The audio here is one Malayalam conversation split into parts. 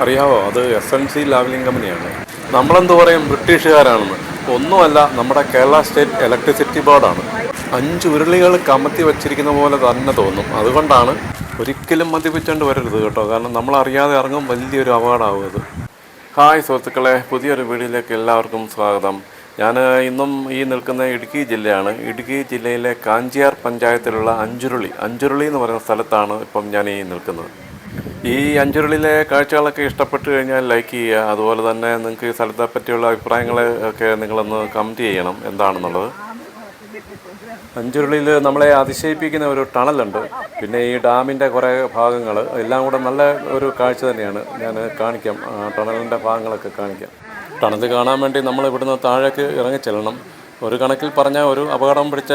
അറിയാവോ, അത് SNC ലാവ്ലിംഗ് കമ്പനിയാണ്. നമ്മളെന്ത് പറയും ബ്രിട്ടീഷുകാരാണെന്ന്. ഒന്നുമല്ല, നമ്മുടെ കേരള സ്റ്റേറ്റ് ഇലക്ട്രിസിറ്റി ബോർഡാണ്. 5 ഉരുളികൾ കമത്തി വച്ചിരിക്കുന്ന പോലെ തന്നെ തോന്നും. അതുകൊണ്ടാണ് ഒരിക്കലും മദ്യപിച്ചുകൊണ്ട് വരരുത് കേട്ടോ, കാരണം നമ്മളറിയാതെ ഇറങ്ങും, വലിയൊരു അപകടമാകും അത്. ഹായ് സുഹൃത്തുക്കളെ, പുതിയൊരു വീഡിയോയിലേക്ക് എല്ലാവർക്കും സ്വാഗതം. ഞാൻ ഇന്നും ഈ നിൽക്കുന്ന ഇടുക്കി ജില്ലയാണ്. ഇടുക്കി ജില്ലയിലെ കാഞ്ചിയാർ പഞ്ചായത്തിലുള്ള അഞ്ചുരുളി എന്ന് പറയുന്ന സ്ഥലത്താണ് ഇപ്പം ഞാൻ ഈ നിൽക്കുന്നത്. ഈ അഞ്ചുരുളിയിലെ കാഴ്ചകളൊക്കെ ഇഷ്ടപ്പെട്ട് കഴിഞ്ഞാൽ ലൈക്ക് ചെയ്യുക. അതുപോലെ തന്നെ നിങ്ങൾക്ക് ഈ സ്ഥലത്തെ പറ്റിയുള്ള അഭിപ്രായങ്ങൾ ഒക്കെ നിങ്ങളൊന്ന് കമൻറ്റ് ചെയ്യണം എന്താണെന്നുള്ളത്. അഞ്ചുരുളിയിൽ നമ്മളെ അതിശയിപ്പിക്കുന്ന ഒരു ടണലുണ്ട്. പിന്നെ ഈ ഡാമിൻ്റെ കുറേ ഭാഗങ്ങൾ എല്ലാം കൂടെ നല്ല ഒരു കാഴ്ച തന്നെയാണ്. ഞാൻ കാണിക്കാം, ടണലിൻ്റെ ഭാഗങ്ങളൊക്കെ കാണിക്കാം. ടണൽ കാണാൻ വേണ്ടി നമ്മൾ ഇവിടുന്ന് താഴേക്ക് ഇറങ്ങിച്ചെല്ലണം. ഒരു കണക്കിൽ പറഞ്ഞാൽ ഒരു അപകടം പിടിച്ച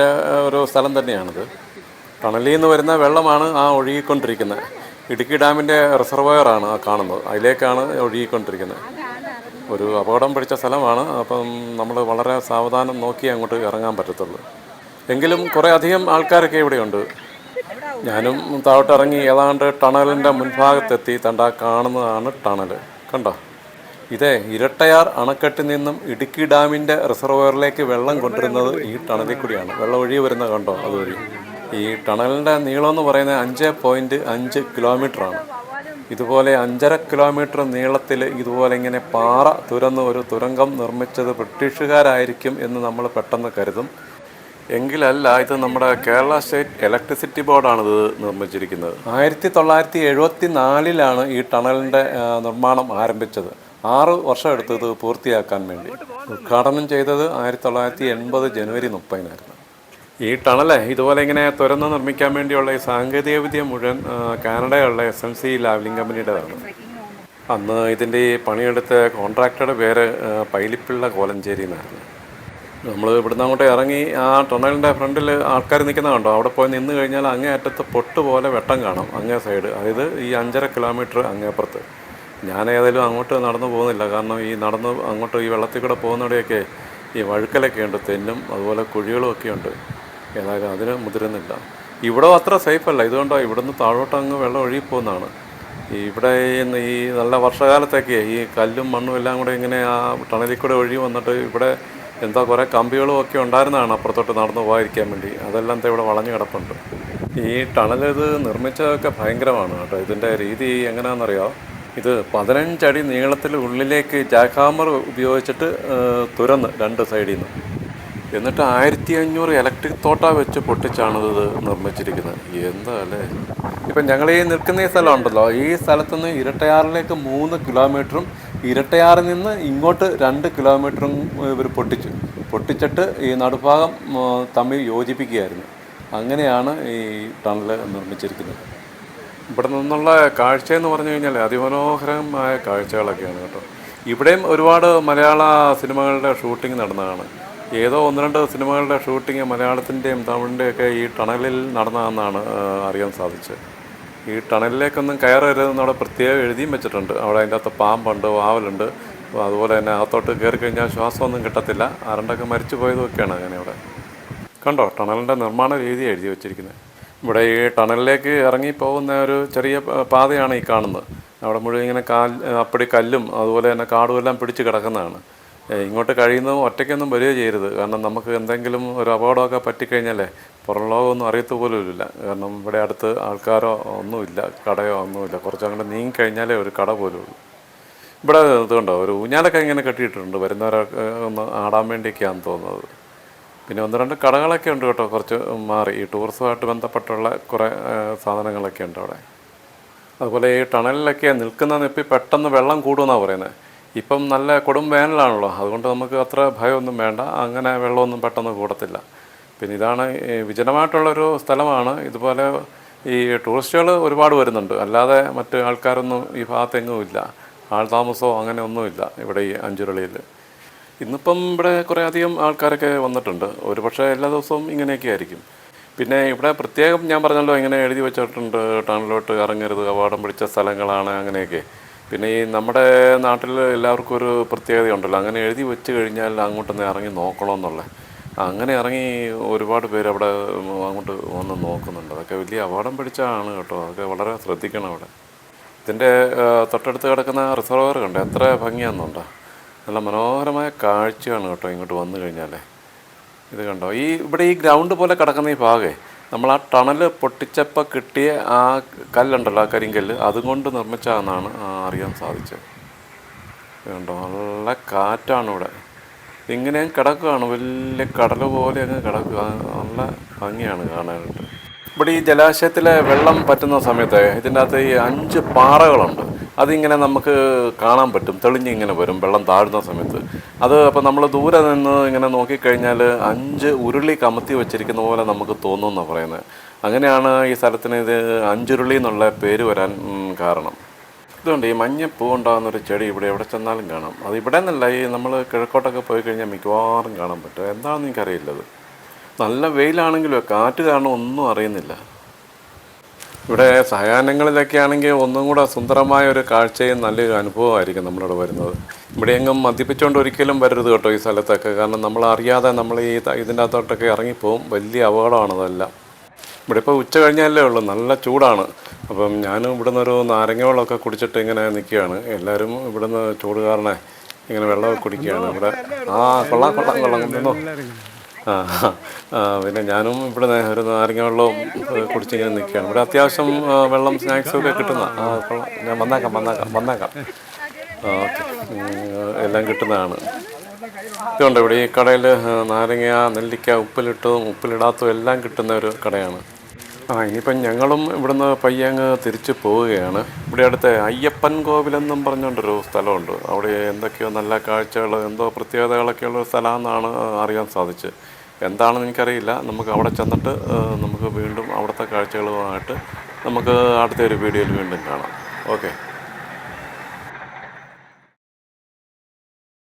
ഒരു സ്ഥലം തന്നെയാണിത്. ടണലിൽ നിന്ന് വരുന്ന വെള്ളമാണ് ആ ഒഴുകിക്കൊണ്ടിരിക്കുന്നത്. ഇടുക്കി ഡാമിൻ്റെ റിസർവോയറാണ് ആ കാണുന്നത്, അതിലേക്കാണ് ഒഴുകിക്കൊണ്ടിരിക്കുന്നത്. ഒരു അപകടം പിടിച്ച സ്ഥലമാണ്. അപ്പം നമ്മൾ വളരെ സാവധാനം നോക്കി അങ്ങോട്ട് ഇറങ്ങാൻ പറ്റത്തുള്ളൂ. എങ്കിലും കുറേ അധികം ആൾക്കാരൊക്കെ ഇവിടെയുണ്ട്. ഞാനും താഴോട്ടിറങ്ങി ഏതാണ്ട് ടണലിൻ്റെ മുൻഭാഗത്തെത്തി. തണ്ട കാണുന്നതാണ് ടണൽ. കണ്ടോ, ഇതേ ഇരട്ടയാർ അണക്കെട്ടിൽ നിന്നും ഇടുക്കി ഡാമിൻ്റെ റിസർവോയറിലേക്ക് വെള്ളം കൊണ്ടുവരുന്നത് ഈ ടണലിൽ കൂടിയാണ്. വെള്ളം ഒഴുകി വരുന്നത് കണ്ടോ, അതുവഴി. ഈ ടണലിൻ്റെ നീളമെന്ന് പറയുന്നത് 5.5 കിലോമീറ്ററാണ്. ഇതുപോലെ 5.5 കിലോമീറ്റർ നീളത്തിൽ ഇതുപോലെ ഇങ്ങനെ പാറ തുരന്ന് ഒരു തുരങ്കം നിർമ്മിച്ചത് ബ്രിട്ടീഷുകാരായിരിക്കും എന്ന് നമ്മൾ പെട്ടെന്ന് കരുതും. എങ്കിലല്ല, ഇത് നമ്മുടെ കേരള സ്റ്റേറ്റ് ഇലക്ട്രിസിറ്റി ബോർഡാണിത് നിർമ്മിച്ചിരിക്കുന്നത്. 1974 ഈ ടണലിൻ്റെ നിർമ്മാണം ആരംഭിച്ചത്. 6 വർഷം എടുത്ത് ഇത് പൂർത്തിയാക്കാൻ വേണ്ടി. ഉദ്ഘാടനം ചെയ്തത് 1980 ജനുവരി 30-നായിരുന്നു. ഈ ടണല് ഇതുപോലെ ഇങ്ങനെ തുരന്ന് നിർമ്മിക്കാൻ വേണ്ടിയുള്ള ഈ സാങ്കേതികവിദ്യ മുഴുവൻ കാനഡയുള്ള SNC ലാവ്ലിംഗ് കമ്പനിയുടേതാണ്. അന്ന് ഇതിൻ്റെ ഈ പണിയെടുത്ത കോൺട്രാക്ടറുടെ പേര് പൈലിപ്പിള്ള കോലഞ്ചേരി എന്നായിരുന്നു. നമ്മൾ ഇവിടുന്ന് അങ്ങോട്ട് ഇറങ്ങി ആ ടണലിൻ്റെ ഫ്രണ്ടിൽ ആൾക്കാർ നിൽക്കുന്ന കണ്ടോ, അവിടെ പോയി നിന്ന് കഴിഞ്ഞാൽ അങ്ങേ അറ്റത്ത് പൊട്ട് പോലെ വെട്ടം കാണാം അങ്ങേ സൈഡ്. അതായത് ഈ 5.5 കിലോമീറ്റർ അങ്ങേപ്പുറത്ത്. ഞാൻ ഏതായാലും അങ്ങോട്ട് നടന്നു പോകുന്നില്ല, കാരണം ഈ നടന്ന് അങ്ങോട്ട് ഈ വെള്ളത്തിൽ കൂടെ പോകുന്നവിടെയൊക്കെ ഈ വഴുക്കലൊക്കെ ഉണ്ട്, തെന്നും അതുപോലെ കുഴികളും ഒക്കെ ഉണ്ട്. ഏതായാലും അതിന് മുതിരുന്നില്ല. ഇവിടെ അത്ര സേഫല്ല. ഇതുകൊണ്ടോ ഇവിടുന്ന് താഴോട്ട് അങ്ങ് വെള്ളം ഒഴുകി പോകുന്നതാണ്. ഇവിടെ ഈ നല്ല വർഷകാലത്തൊക്കെ ഈ കല്ലും മണ്ണും എല്ലാം കൂടെ ഇങ്ങനെ ആ ടണലിൽ കൂടെ ഒഴുകി വന്നിട്ട് ഇവിടെ എന്താ കുറേ കമ്പികളും ഒക്കെ ഉണ്ടായിരുന്നതാണ് അപ്പുറത്തോട്ട് നടന്നു പോകാതിരിക്കാൻ വേണ്ടി. അതെല്ലാം ഇവിടെ വളഞ്ഞു കിടപ്പുണ്ട്. ഈ ടണൽ ഇത് നിർമ്മിച്ചതൊക്കെ ഭയങ്കരമാണ് കേട്ടോ. ഇതിൻ്റെ രീതി എങ്ങനെയാണെന്നറിയാമോ? ഇത് 15 അടി നീളത്തിൽ ഉള്ളിലേക്ക് ജാക്ക് ഹാമർ ഉപയോഗിച്ചിട്ട് തുരന്ന് 2 സൈഡിൽ നിന്ന്, എന്നിട്ട് 1500 ഇലക്ട്രിക് തോട്ട വെച്ച് പൊട്ടിച്ചാണിത് നിർമ്മിച്ചിരിക്കുന്നത്. എന്താ അല്ലേ. ഇപ്പം ഞങ്ങൾ ഈ നിൽക്കുന്ന ഈ സ്ഥലം ഉണ്ടല്ലോ, ഈ സ്ഥലത്തുനിന്ന് ഇരട്ടയാറിലേക്ക് 3 കിലോമീറ്ററും ഇരട്ടയാറിൽ നിന്ന് ഇങ്ങോട്ട് 2 കിലോമീറ്ററും ഇവർ പൊട്ടിച്ചിട്ട് ഈ നടുഭാഗം തമ്മിൽ യോജിപ്പിക്കുകയായിരുന്നു. അങ്ങനെയാണ് ഈ ടണൽ നിർമ്മിച്ചിരിക്കുന്നത്. ഇവിടെ നിന്നുള്ള കാഴ്ചയെന്ന് പറഞ്ഞു കഴിഞ്ഞാൽ അതിമനോഹരമായ കാഴ്ചകളൊക്കെയാണ് കേട്ടോ. ഇവിടെയും ഒരുപാട് മലയാള സിനിമകളുടെ ഷൂട്ടിംഗ് നടന്നതാണ്. ഏതോ 1-2 സിനിമകളുടെ ഷൂട്ടിങ് മലയാളത്തിൻ്റെയും തമിഴിൻ്റെയൊക്കെ ഈ ടണലിൽ നടന്നതെന്നാണ് അറിയാൻ സാധിച്ചത്. ഈ ടണലിലേക്കൊന്നും കയറരുതെന്ന് അവിടെ പ്രത്യേകം എഴുതിയും വെച്ചിട്ടുണ്ട്. അവിടെ അതിൻ്റെ അകത്ത് പാമ്പുണ്ട്, വാവലുണ്ട്. അതുപോലെ തന്നെ അകത്തോട്ട് കയറി കഴിഞ്ഞാൽ ശ്വാസമൊന്നും കിട്ടത്തില്ല. ആരണ്ടൊക്കെ മരിച്ചു പോയതൊക്കെയാണ് അങ്ങനെ അവിടെ. കണ്ടോ, ടണലിൻ്റെ നിർമ്മാണ രീതി എഴുതി വെച്ചിരിക്കുന്നത്. ഇവിടെ ഈ ടണലിലേക്ക് ഇറങ്ങി പോകുന്ന ഒരു ചെറിയ പാതയാണ് ഈ കാണുന്നത്. അവിടെ മുഴുവൻ ഇങ്ങനെ അപ്പടി കല്ലും അതുപോലെ തന്നെ കാടും എല്ലാം പിടിച്ച് കിടക്കുന്നതാണ്. ഇങ്ങോട്ട് കഴിയുന്നതും ഒറ്റയ്ക്കൊന്നും വരിക ചെയ്യരുത്, കാരണം നമുക്ക് എന്തെങ്കിലും ഒരു അപകടമൊക്കെ പറ്റിക്കഴിഞ്ഞാലേ പുറം ലോകമൊന്നും അറിയത്ത് പോലും ഇല്ല. കാരണം ഇവിടെ അടുത്ത് ആൾക്കാരോ ഒന്നുമില്ല, കടയോ ഒന്നുമില്ല. കുറച്ചങ്ങോട്ട് നീങ്ങിക്കഴിഞ്ഞാലേ ഒരു കട പോലും ഉള്ളൂ. ഇവിടെ ഇതുകൊണ്ടോ ഒരു ഊഞ്ഞാലൊക്കെ ഇങ്ങനെ കെട്ടിയിട്ടുണ്ട്, വരുന്നവരൊക്കെ ഒന്ന് ആടാൻ വേണ്ടിയൊക്കെയാണെന്ന് തോന്നുന്നത്. പിന്നെ 1-2 കടകളൊക്കെ ഉണ്ട് കേട്ടോ, കുറച്ച് മാറി. ഈ ടൂറിസവുമായിട്ട് ബന്ധപ്പെട്ടുള്ള കുറേ സാധനങ്ങളൊക്കെ ഉണ്ട് അവിടെ. അതുപോലെ ഈ ടണലിലൊക്കെ നിൽക്കുന്ന നിപ്പി പെട്ടെന്ന് വെള്ളം കൂടുമെന്നാണ് പറയുന്നത്. ഇപ്പം നല്ല കൊടും വേനലാണല്ലോ, അതുകൊണ്ട് നമുക്ക് അത്ര ഭയമൊന്നും വേണ്ട. അങ്ങനെ വെള്ളമൊന്നും പെട്ടെന്ന് കൂടത്തില്ല. പിന്നെ ഇതാണ് വിജനമായിട്ടുള്ളൊരു സ്ഥലമാണ്. ഇതുപോലെ ഈ ടൂറിസ്റ്റുകൾ ഒരുപാട് വരുന്നുണ്ട്, അല്ലാതെ മറ്റ് ആൾക്കാരൊന്നും ഈ ഭാഗത്തെങ്ങും ഇല്ല. ആൾ താമസമോ അങ്ങനെ ഒന്നുമില്ല ഇവിടെ ഈ അഞ്ചുരുളിയിൽ. ഇന്നിപ്പം ഇവിടെ കുറേ അധികം ആൾക്കാരൊക്കെ വന്നിട്ടുണ്ട്. ഒരു പക്ഷേ എല്ലാ ദിവസവും ഇങ്ങനെയൊക്കെ ആയിരിക്കും. പിന്നെ ഇവിടെ പ്രത്യേകം ഞാൻ പറഞ്ഞല്ലോ ഇങ്ങനെ എഴുതി വെച്ചിട്ടുണ്ട്, ടണലിലോട്ട് ഇറങ്ങരുത്, അപകടം പിടിച്ച സ്ഥലങ്ങളാണ് അങ്ങനെയൊക്കെ. പിന്നെ ഈ നമ്മുടെ നാട്ടിൽ എല്ലാവർക്കും ഒരു പ്രത്യേകതയുണ്ടല്ലോ, അങ്ങനെ എഴുതി വെച്ച് കഴിഞ്ഞാൽ അങ്ങോട്ടൊന്ന് ഇറങ്ങി നോക്കണമെന്നുള്ള. അങ്ങനെ ഇറങ്ങി ഒരുപാട് പേര് അവിടെ അങ്ങോട്ട് വന്ന് നോക്കുന്നുണ്ട്. അതൊക്കെ വലിയ അപകടം പിടിച്ചാണ് കേട്ടോ, അതൊക്കെ വളരെ ശ്രദ്ധിക്കണം അവിടെ. ഇതിൻ്റെ തൊട്ടടുത്ത് കിടക്കുന്ന റിസർവർ കണ്ടോ, എത്ര ഭംഗിയാണെന്നുണ്ടോ. നല്ല മനോഹരമായ കാഴ്ചയാണ് കേട്ടോ ഇങ്ങോട്ട് വന്നു കഴിഞ്ഞാലേ. ഇത് കണ്ടോ, ഇവിടെ ഈ ഗ്രൗണ്ട് പോലെ കിടക്കുന്ന ഈ ഭാഗേ നമ്മൾ ആ ടണൽ പൊട്ടിച്ചപ്പോൾ കിട്ടിയ ആ കല്ലുണ്ടല്ലോ, ആ കരിങ്കല്ല്, അതുകൊണ്ട് നിർമ്മിച്ചതെന്നാണ് അറിയാൻ സാധിച്ചത്. കണ്ടോ, നല്ല കാറ്റാണ് ഇവിടെ. ഇങ്ങനെയും കിടക്കുകയാണ്, വലിയ കടൽ പോലെ അങ്ങ് കിടക്കുക. നല്ല ഭംഗിയാണ് കാണാനായിട്ട്. ഇവിടെ ഈ ജലാശയത്തിലെ വെള്ളം പറ്റുന്ന സമയത്ത് ഇതിൻ്റെ അകത്ത് ഈ 5 പാറകളുണ്ട്. അതിങ്ങനെ നമുക്ക് കാണാൻ പറ്റും, തെളിഞ്ഞിങ്ങനെ വരും വെള്ളം താഴുന്ന സമയത്ത്. അത് അപ്പോൾ നമ്മൾ ദൂരെ നിന്ന് ഇങ്ങനെ നോക്കിക്കഴിഞ്ഞാൽ 5 ഉരുളി കമത്തി വെച്ചിരിക്കുന്ന പോലെ നമുക്ക് തോന്നുമെന്നാണ് പറയുന്നത്. അങ്ങനെയാണ് ഈ സ്ഥലത്തിന് ഇത് അഞ്ചുരുളി എന്നുള്ള പേര് വരാൻ കാരണം. ഇതുകൊണ്ട് ഈ മഞ്ഞപ്പൂ ഉണ്ടാകുന്നൊരു ചെടി ഇവിടെ എവിടെ ചെന്നാലും കാണാം. അത് ഇവിടെ നിന്നല്ല, ഈ നമ്മൾ കിഴക്കോട്ടൊക്കെ പോയി കഴിഞ്ഞാൽ മിക്കവാറും കാണാൻ പറ്റും. എന്താണെന്ന് എനിക്കറിയില്ലത്. നല്ല വെയിലാണെങ്കിലും കാറ്റ് കാരണം ഒന്നും അറിയുന്നില്ല. ഇവിടെ സായാഹ്നങ്ങളിലൊക്കെ ആണെങ്കിൽ ഒന്നും കൂടെ സുന്ദരമായ ഒരു കാഴ്ചയും നല്ലൊരു അനുഭവമായിരിക്കും നമ്മളിവിടെ വരുന്നത്. ഇവിടെ എങ്ങും മദ്യപിച്ചുകൊണ്ട് ഒരിക്കലും വരരുത് കേട്ടോ ഈ സ്ഥലത്തൊക്കെ. കാരണം നമ്മൾ അറിയാതെ നമ്മൾ ഇതിൻ്റെ അകത്തോട്ടൊക്കെ ഇറങ്ങിപ്പോവും. വലിയ അപകടമാണതെല്ലാം. ഇവിടെ ഇപ്പോൾ ഉച്ച കഴിഞ്ഞാലേ ഉള്ളൂ, നല്ല ചൂടാണ്. അപ്പം ഞാനും ഇവിടുന്ന് ഒരു നാരങ്ങ വെള്ളമൊക്കെ കുടിച്ചിട്ട് ഇങ്ങനെ നിൽക്കുകയാണ്. എല്ലാവരും ഇവിടുന്ന് ചൂട് കാരണം ഇങ്ങനെ വെള്ളമൊക്കെ കുടിക്കുകയാണ് ഇവിടെ. കൊള്ളാം നിന്നോ. പിന്നെ ഞാനും ഇവിടെ ഒരു നാരങ്ങ വെള്ളവും കുടിച്ചിങ്ങനെ നിൽക്കുകയാണ്. ഇവിടെ അത്യാവശ്യം വെള്ളം സ്നാക്സും ഒക്കെ കിട്ടുന്ന കൊള്ളാം. ഞാൻ വന്നേക്കാം. ഓക്കെ, എല്ലാം കിട്ടുന്നതാണ്. ഇതുകൊണ്ട് ഇവിടെ ഈ കടയിൽ നാരങ്ങ, നെല്ലിക്ക, ഉപ്പിലിട്ടതും ഉപ്പിലിടാത്തതും എല്ലാം കിട്ടുന്ന ഒരു കടയാണ്. ഇനിയിപ്പം ഞങ്ങളും ഇവിടുന്ന് പയ്യങ്ങ് തിരിച്ച് പോവുകയാണ്. ഇവിടെ അടുത്ത് അയ്യപ്പൻ കോവിലെന്നും പറഞ്ഞുകൊണ്ടൊരു സ്ഥലമുണ്ട്. അവിടെ എന്തൊക്കെയോ നല്ല കാഴ്ചകൾ, എന്തോ പ്രത്യേകതകളൊക്കെയുള്ള സ്ഥലമെന്നാണ് അറിയാൻ സാധിച്ചത്. എന്താണെന്ന് എനിക്കറിയില്ല. നമുക്ക് അവിടെ ചെന്നിട്ട് നമുക്ക് വീണ്ടും അവിടുത്തെ കാഴ്ചകളുമായിട്ട് നമുക്ക് അടുത്തൊരു വീഡിയോയിൽ വീണ്ടും കാണാം. ഓക്കെ.